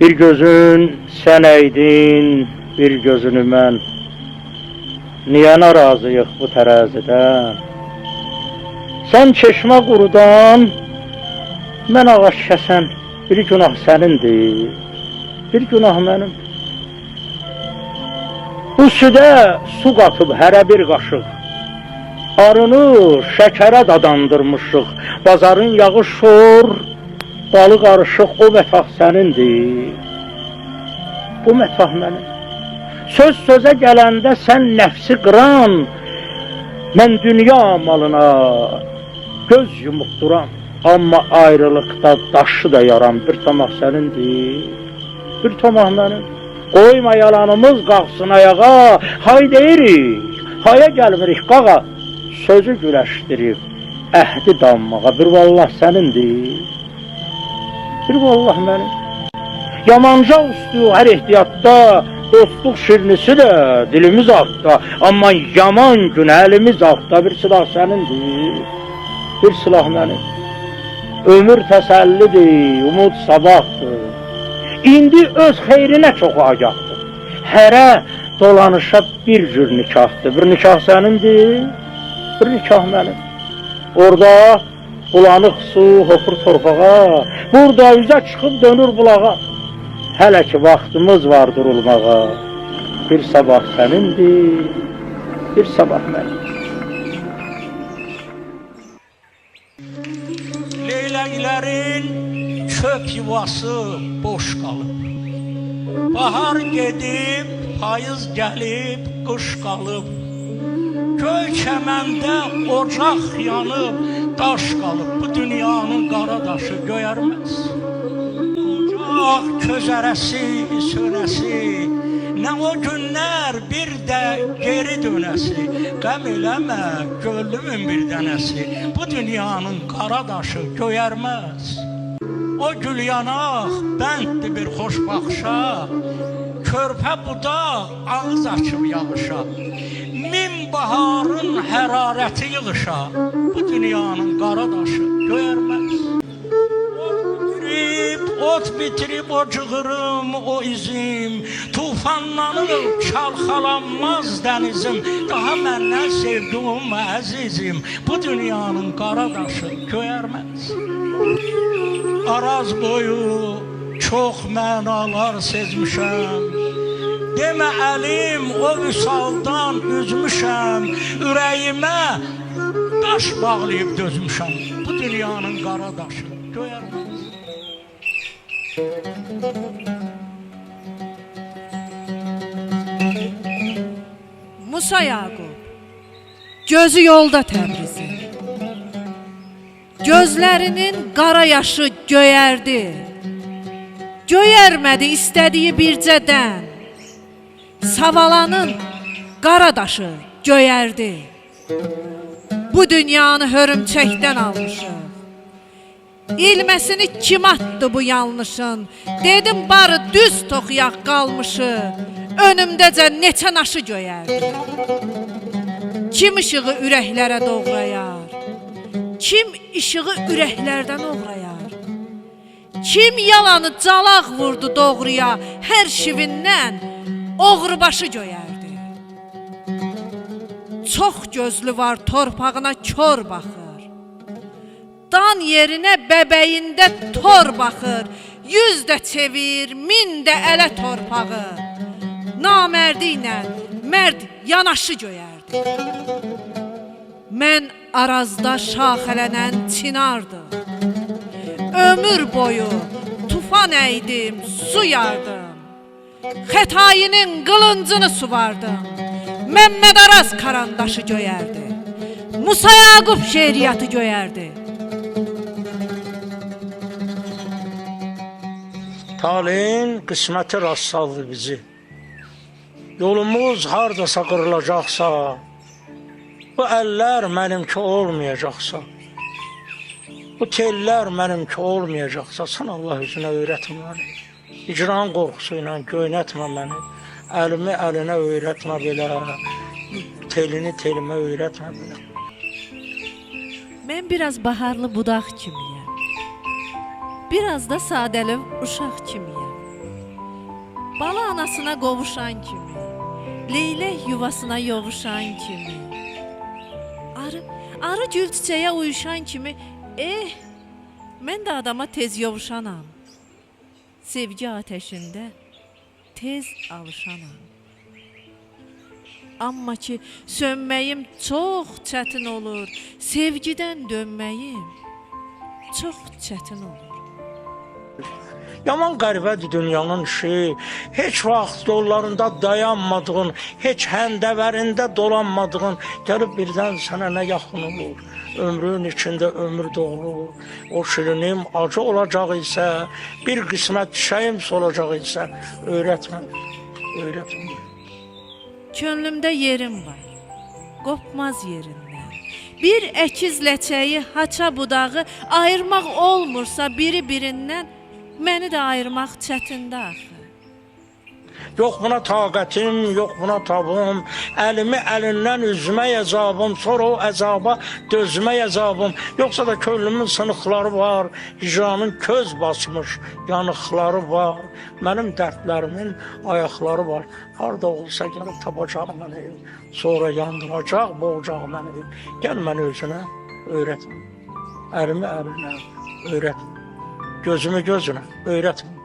Bir gözün sən əydin, bir gözünü mən. Niyə narazıyıq bu tərəzidən? Sən çeşmə qurudan, mən ağac kəsən. Bir günah sənindir, bir günah mənim. Bu südə su qatıb hərə bir qaşıq. Arını şəkərə dadandırmışıq. Bazarın yağı şor, balı qarışıq. O mətah sənindir, bu mətah mənim. Söz sözə gələndə sən nəfsi qıran, mən dünya malına göz yumuq duran. Amma ayrılıqda daşı da yaran. Bir tamah sənindir, bir tamah mənim. Qoyma yalanımız qalxsın ayağa. Hay deyirik, haya gəlmirik qağa. Sözü güləşdirib əhdi danmağa. Bir vallah sənindir, bir vallah mənim. Yamanca ustu hər ehtiyatda, dostluq şirnisi də dilimiz altda. Amma yaman gün əlimiz altda. Bir silah sənindir, bir silah mənim. Ömür təsəllidir, umud sabahdır. İndi öz xeyrinə çox agahdır. Hərə dolanışa bir cür nikahdır. Bir nikah sənindir, bir nikah mənim. Orada bulanıq su hopur torpağa, burada üzə çıxıb dönür bulağa. Hələ ki vaxtımız var durulmağa. Bir sabah sənindir, bir sabah mənim. Leyləklərin çöp yuvası boş qalıb. Bahar gedib, payız gəlib, qış qalıb. Göy çəməndə ocaq yanıb, daş qalıb. Bu dünyanın qara daşı göyərməz. Ocaq közərəsi, sönəsi, nə o günlər bir də geri dönəsi. Qəm eləmə, gönlümün bir dənəsi. Bu dünyanın qara daşı göyərməz. O gül yanaq, bənddir bir xoş baxışa. Körpə budaq, ağız açıb yağışa. Min baharın hərarəti yığışa. Bu dünyanın qara daşı göyərməz. Ot bitirib o cığırım, o izim. Tufanlanır, çalxalanmaz dənizim. Daha məndən sevduğum əzizim. Bu dünyanın qara daşı göyərməz. Araz boyu çox mənalar sezmişəm. Demə əlim o vüsaldan üzmüşəm. Ürəyimə daş bağlayıb dözmüşəm. Bu dünyanın qara daşı göyərməz. Musa Yaqub, gözü yolda Təbrizin. Gözlərinin qara yaşı göyərdi. Göyərmədi istədiyi bircədən. Savalanın qara daşı göyərdi. Bu dünyanı hörümçəkdən almışıq. İlməsini kim atdı bu yanlışın? Dedim barı düz toxuyaq qalmışı. Önümdəcə neçə naşı göyərdi. Kim işığı ürəklərə doğrayar? Kim işığı ürəklərdən oğrayar? Kim yalanı calaq vurdu doğruya? Hər şivindən oğrubaşı göyərdi. Çox gözlü var torpağına kör baxır. Dan yerinə bəbəyində tor baxır. 100 də çevir, 1000 də ələ torpağı. Namərdi ilə mərd yanaşı göyərdi. Mən arazda şaxələnən çinardım. Ömür boyu tufan əydim, su yardım. Xətayinin qılıncını suvardım. Məmməd Araz karandaşı göyərdi. Musa Yaqub şeiriyyatı göyərdi. Talehin qisməti rast saldı bizi. Yolumuz hardasa qırılacaqsa, bu əllər mənimki olmayacaqsa, bu tellər mənimki olmayacaqsa, sən Allah üzünə öyrətmə məni. İcran qorxusu ilə göynətmə məni. Əlimi əlinə öyrətmə belə, telini telimə öyrətmə belə. Mən biraz baharlı budaq kimiyəm. Biraz da sadəlöv uşaq kimiyəm. bala anasına qovuşan kimi, leylək yuvasına yovuşan kimi, arı gül çiçəyə uyuşan kimi, mən də adama tez yovuşanam. Sevgi ateşində tez alışanam. Amma ki, sönməyim çox çətin olur, sevgidən dönməyim çox çətin olur. Yaman qəribədir dünyanın işi, heç vaxt yollarında dayanmadığın, heç həndəvərində dolanmadığın, gəlib birdən sənə nə yaxın olur. Ömrün içində ömür doğulur, o şirinim acı olacaq isə, bir qismət çiçəyim solacaq isə, öyrətmə, öyrətmə. Könlümdə yerim var, qopmaz yerindən. Bir əkiz ləçəyi, haça budağı ayırmaq olmursa biri birindən, məni də ayırmaq çətindir axı. Yox buna taqətim, yox buna tabım, əlimi əlindən üzmək əzabım, sonra o əzaba dözmək əzabım. Yoxsa da könlümün sınıqları var, hicranın köz basmış yanıqları var. Mənim dərdlərimin ayaqları var. Harada olsa gəlib tapacaq məni, sonra yandıracaq, boğacaq məni. Gəl məni özünə öyrətmə, əlimi əlinə öyrətmə, gözümü gözünə öyrətmə.